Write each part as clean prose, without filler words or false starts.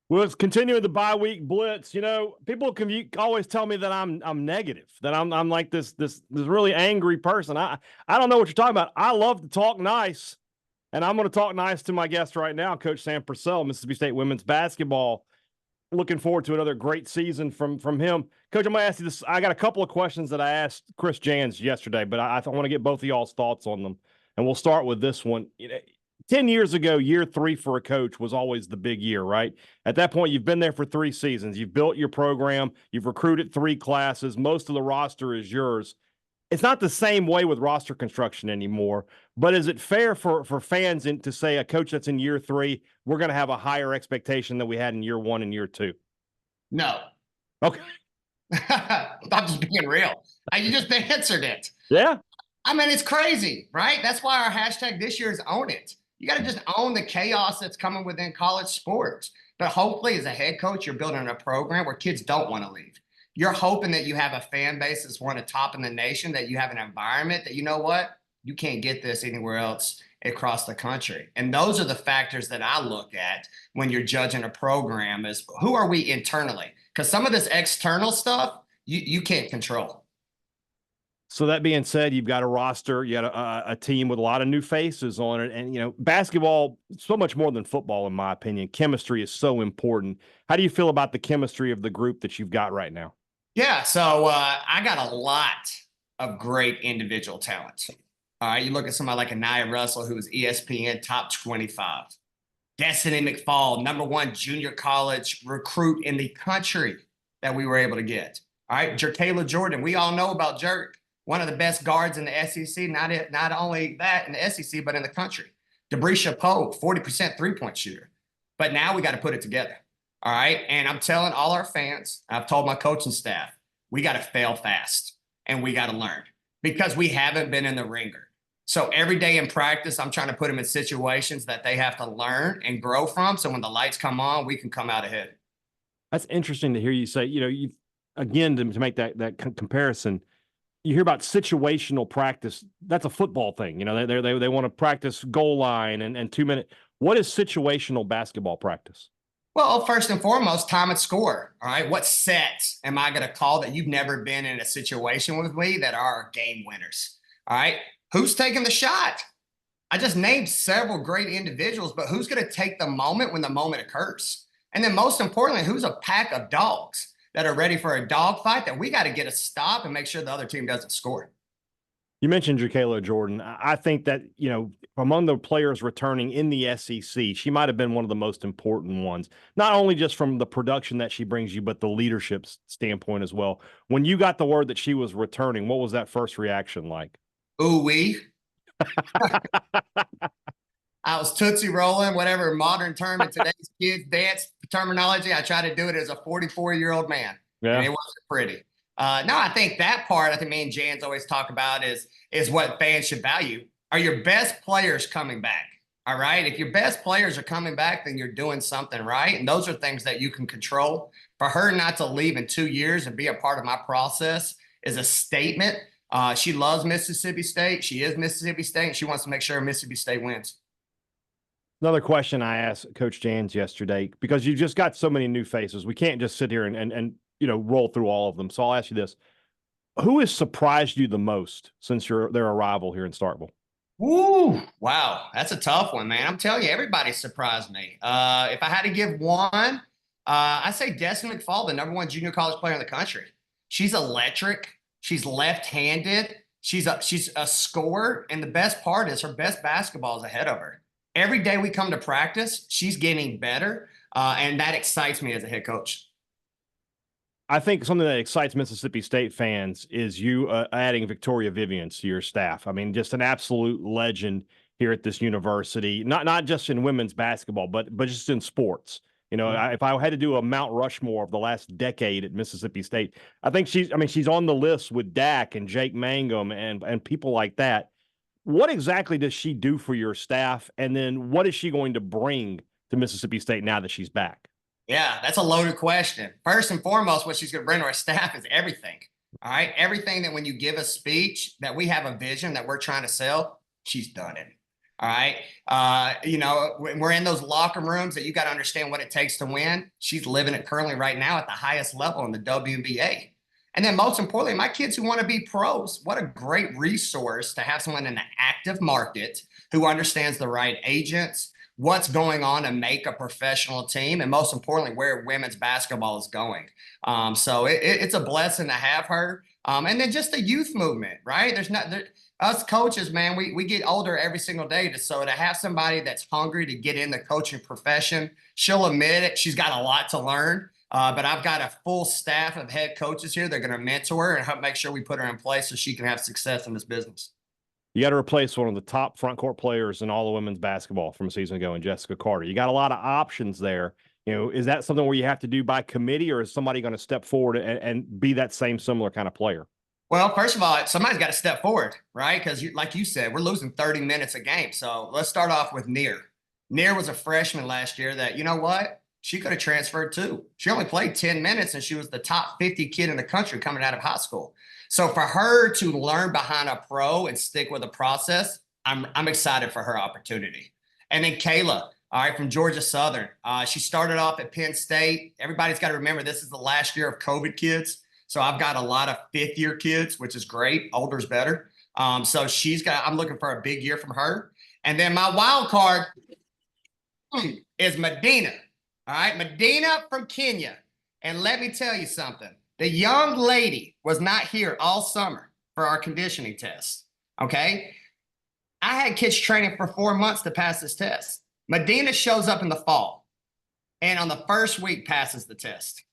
Well, it's continuing the bye-week blitz. People can always tell me that I'm negative, that I'm like this really angry person. I don't know what you're talking about. I love to talk nice, and I'm going to talk nice to my guest right now, Coach Sam Purcell, Mississippi State women's basketball. Looking forward to another great season from him, Coach. I'm going to ask you this. I got a couple of questions that I asked Chris Jans yesterday, but I want to get both of y'all's thoughts on them, and we'll start with this one. 10 years ago, year 3 for a coach was always the big year, right? At that point, you've been there for 3 seasons. You've built your program. You've recruited 3 classes. Most of the roster is yours. It's not the same way with roster construction anymore, but is it fair for fans to say a coach that's in year 3, we're going to have a higher expectation than we had in year 1 and year 2? No. Okay. I'm just being real. You just answered it. Yeah. I mean, it's crazy, right? That's why our hashtag this year is own it. You got to just own the chaos that's coming within college sports. But hopefully, as a head coach, you're building a program where kids don't want to leave. You're hoping that you have a fan base that's one of the top in the nation, that you have an environment that, you know what, you can't get this anywhere else across the country. And those are the factors that I look at when you're judging a program is who are we internally? Because some of this external stuff, you can't control. So that being said, you've got a roster, you got a team with a lot of new faces on it. And, basketball, so much more than football, in my opinion. Chemistry is so important. How do you feel about the chemistry of the group that you've got right now? Yeah, so I got a lot of great individual talent. All right, you look at somebody like Anaya Russell, who was ESPN top 25. Destiny McFall, #1 junior college recruit in the country that we were able to get. All right, Jerkayla Jordan, we all know about Jerk. One of the best guards in the SEC, not only that in the SEC, but in the country. Debrisha Pope, 40% three-point shooter. But now we got to put it together, all right? And I'm telling all our fans, I've told my coaching staff, we got to fail fast, and we got to learn because we haven't been in the ringer. So every day in practice, I'm trying to put them in situations that they have to learn and grow from, so when the lights come on, we can come out ahead. That's interesting to hear you say, again, to make that comparison, you hear about situational practice. That's a football thing. They want to practice goal line and 2-minute. What is situational basketball practice? Well, first and foremost, time and score. All right. What sets am I going to call that you've never been in a situation with me that are game winners? All right. Who's taking the shot? I just named several great individuals, but who's going to take the moment when the moment occurs? And then most importantly, who's a pack of dogs that are ready for a dogfight that we got to get a stop and make sure the other team doesn't score? You mentioned Jerkayla Jordan. I think that, among the players returning in the SEC, she might have been one of the most important ones, not only just from the production that she brings you, but the leadership standpoint as well. When you got the word that she was returning, what was that first reaction like? Ooh-wee. I was Tootsie rolling, whatever modern term in today's kids dance terminology. I try to do it as a 44-year-old man. Yeah. And it wasn't pretty. No, I think that part, I think me and Jans always talk about is what fans should value. Are your best players coming back? All right. If your best players are coming back, then you're doing something right. And those are things that you can control. For her not to leave in 2 years and be a part of my process is a statement. She loves Mississippi State. She is Mississippi State, and she wants to make sure Mississippi State wins. Another question I asked Coach Jans yesterday, because you just got so many new faces. We can't just sit here and roll through all of them. So I'll ask you this. Who has surprised you the most since their arrival here in Starkville? Ooh, wow. That's a tough one, man. I'm telling you, everybody surprised me. If I had to give one, I say Destiny McFall, the #1 junior college player in the country. She's electric. She's left-handed. She's a scorer. And the best part is her best basketball is ahead of her. Every day we come to practice, she's getting better. And that excites me as a head coach. I think something that excites Mississippi State fans is you adding Victoria Vivian to your staff. I mean, just an absolute legend here at this university, not just in women's basketball, but just in sports. If I had to do a Mount Rushmore of the last decade at Mississippi State, I think she's on the list with Dak and Jake Mangum and people like that. What exactly does she do for your staff? And then what is she going to bring to Mississippi State now that she's back? Yeah, that's a loaded question. First and foremost, what she's going to bring to our staff is everything. All right. Everything that when you give a speech that we have a vision that we're trying to sell, she's done it. All right. When we're in those locker rooms that you got to understand what it takes to win. She's living it currently right now at the highest level in the WNBA. And then most importantly, my kids who want to be pros, what a great resource to have someone in the active market who understands the right agents, what's going on to make a professional team, and most importantly, where women's basketball is going. So it's a blessing to have her. And then just the youth movement, right? Us coaches, man, we get older every single day. So to have somebody that's hungry to get in the coaching profession, she'll admit it. She's got a lot to learn. But I've got a full staff of head coaches here. They're going to mentor her and help make sure we put her in place so she can have success in this business. You got to replace one of the top front court players in all of women's basketball from a season ago in Jessica Carter. You got a lot of options there. Is that something where you have to do by committee, or is somebody going to step forward and be that same similar kind of player? Well, first of all, somebody's got to step forward, right? Because like you said, we're losing 30 minutes a game. So let's start off with Neer. Neer was a freshman last year that, you know what? She could have transferred too. She only played 10 minutes and she was the top 50 kid in the country coming out of high school. So for her to learn behind a pro and stick with the process, I'm excited for her opportunity. And then Kayla, all right, from Georgia Southern. She started off at Penn State. Everybody's got to remember this is the last year of COVID kids. So I've got a lot of fifth-year kids, which is great. Older's better. So I'm looking for a big year from her. And then my wild card is Medina. All right, Medina from Kenya. And let me tell you something. The young lady was not here all summer for our conditioning test, okay? I had kids training for 4 months to pass this test. Medina shows up in the fall and on the first week passes the test.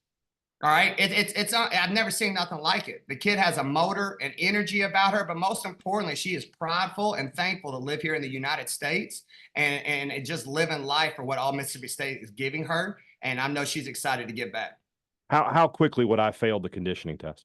All right, I've never seen nothing like it. The kid has a motor and energy about her, but most importantly, she is prideful and thankful to live here in the United States and just living life for what all Mississippi State is giving her. And I know she's excited to get back. How quickly would I fail the conditioning test?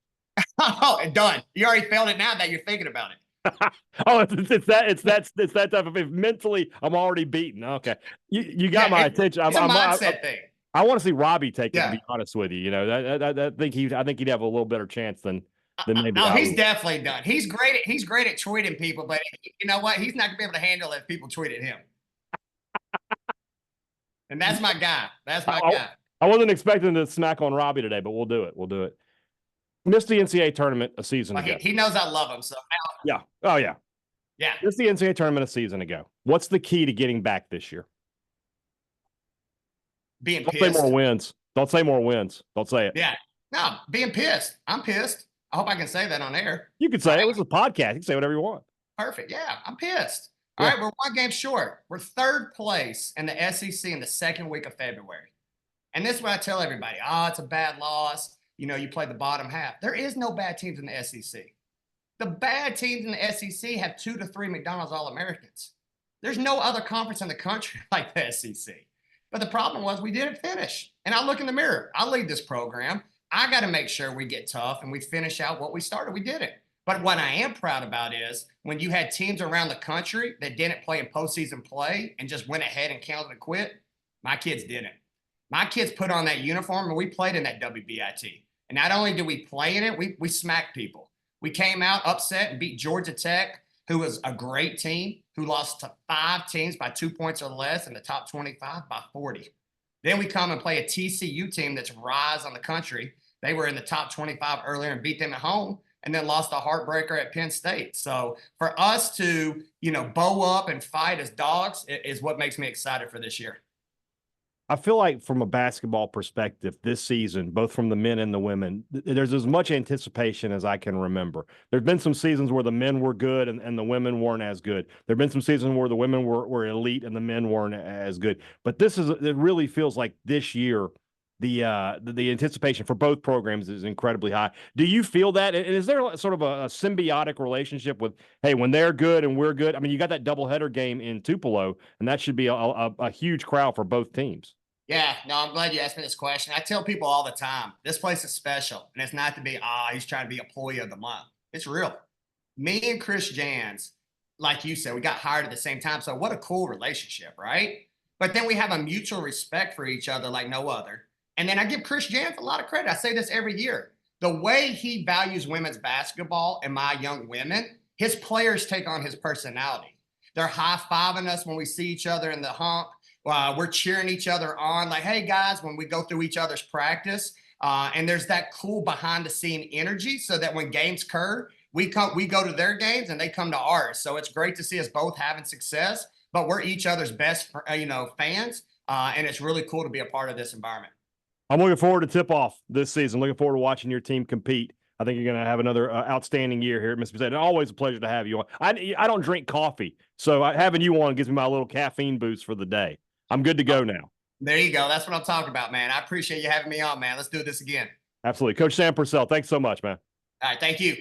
Oh, done. You already failed it now that you're thinking about it. Oh, it's that type of, if mentally I'm already beaten. Okay, you got my attention. It's a mindset thing. I want to see Robbie take it. To be honest with you, I think he'd have a little better chance than maybe. Oh, he's definitely done. He's great at tweeting people, but you know what? He's not gonna be able to handle it if people tweet at him. And that's my guy. That's my guy. I wasn't expecting to smack on Robbie today, but we'll do it. We'll do it. Missed the NCAA tournament a season ago. He knows I love him. So yeah. Oh yeah. Yeah. Missed the NCAA tournament a season ago. What's the key to getting back this year? Being Don't pissed. say more wins. Don't say more wins. Don't say it. Yeah. No, being pissed. I'm pissed. I hope I can say that on air. You can say it. It was a podcast. You can say whatever you want. Perfect. Yeah, I'm pissed. All right, we're one game short. We're third place in the SEC in the second week of February. And this is what I tell everybody. It's a bad loss. You play the bottom half. There is no bad teams in the SEC. The bad teams in the SEC have 2 to 3 McDonald's All-Americans. There's no other conference in the country like the SEC. But the problem was we didn't finish. And I look in the mirror. I lead this program. I got to make sure we get tough and we finish out what we started. We did it. But what I am proud about is when you had teams around the country that didn't play in postseason play and just went ahead and counted and quit, my kids didn't. My kids put on that uniform and we played in that WBIT. And not only did we play in it, we smacked people. We came out upset and beat Georgia Tech, who was a great team, who lost to 5 teams by 2 points or less in the top 25 by 40. Then we come and play a TCU team that's rise on the country. They were in the top 25 earlier and beat them at home, and then lost a heartbreaker at Penn State. So for us to, bow up and fight as dogs is what makes me excited for this year. I feel like from a basketball perspective this season, both from the men and the women, there's as much anticipation as I can remember. There've been some seasons where the men were good and the women weren't as good. There've been some seasons where the women were elite and the men weren't as good. But it really feels like this year, the anticipation for both programs is incredibly high. Do you feel that? And is there sort of a symbiotic relationship with, hey, when they're good and we're good? I mean, you got that doubleheader game in Tupelo, and that should be a huge crowd for both teams. Yeah, no, I'm glad you asked me this question. I tell people all the time, this place is special. And it's not to be, he's trying to be employee of the month. It's real. Me and Chris Jans, like you said, we got hired at the same time. So what a cool relationship, right? But then we have a mutual respect for each other like no other. And then I give Chris Jans a lot of credit. I say this every year. The way he values women's basketball and my young women, his players take on his personality. They're high-fiving us when we see each other in the hump. We're cheering each other on, like, hey, guys, when we go through each other's practice. And there's that cool behind-the-scene energy so that when games occur, we go to their games and they come to ours. So it's great to see us both having success, but we're each other's best, fans. And it's really cool to be a part of this environment. I'm looking forward to tip-off this season. Looking forward to watching your team compete. I think you're going to have another outstanding year here at Mississippi State. And always a pleasure to have you on. I don't drink coffee, so having you on gives me my little caffeine boost for the day. I'm good to go now. There you go. That's what I'm talking about, man. I appreciate you having me on, man. Let's do this again. Absolutely. Coach Sam Purcell, thanks so much, man. All right. Thank you.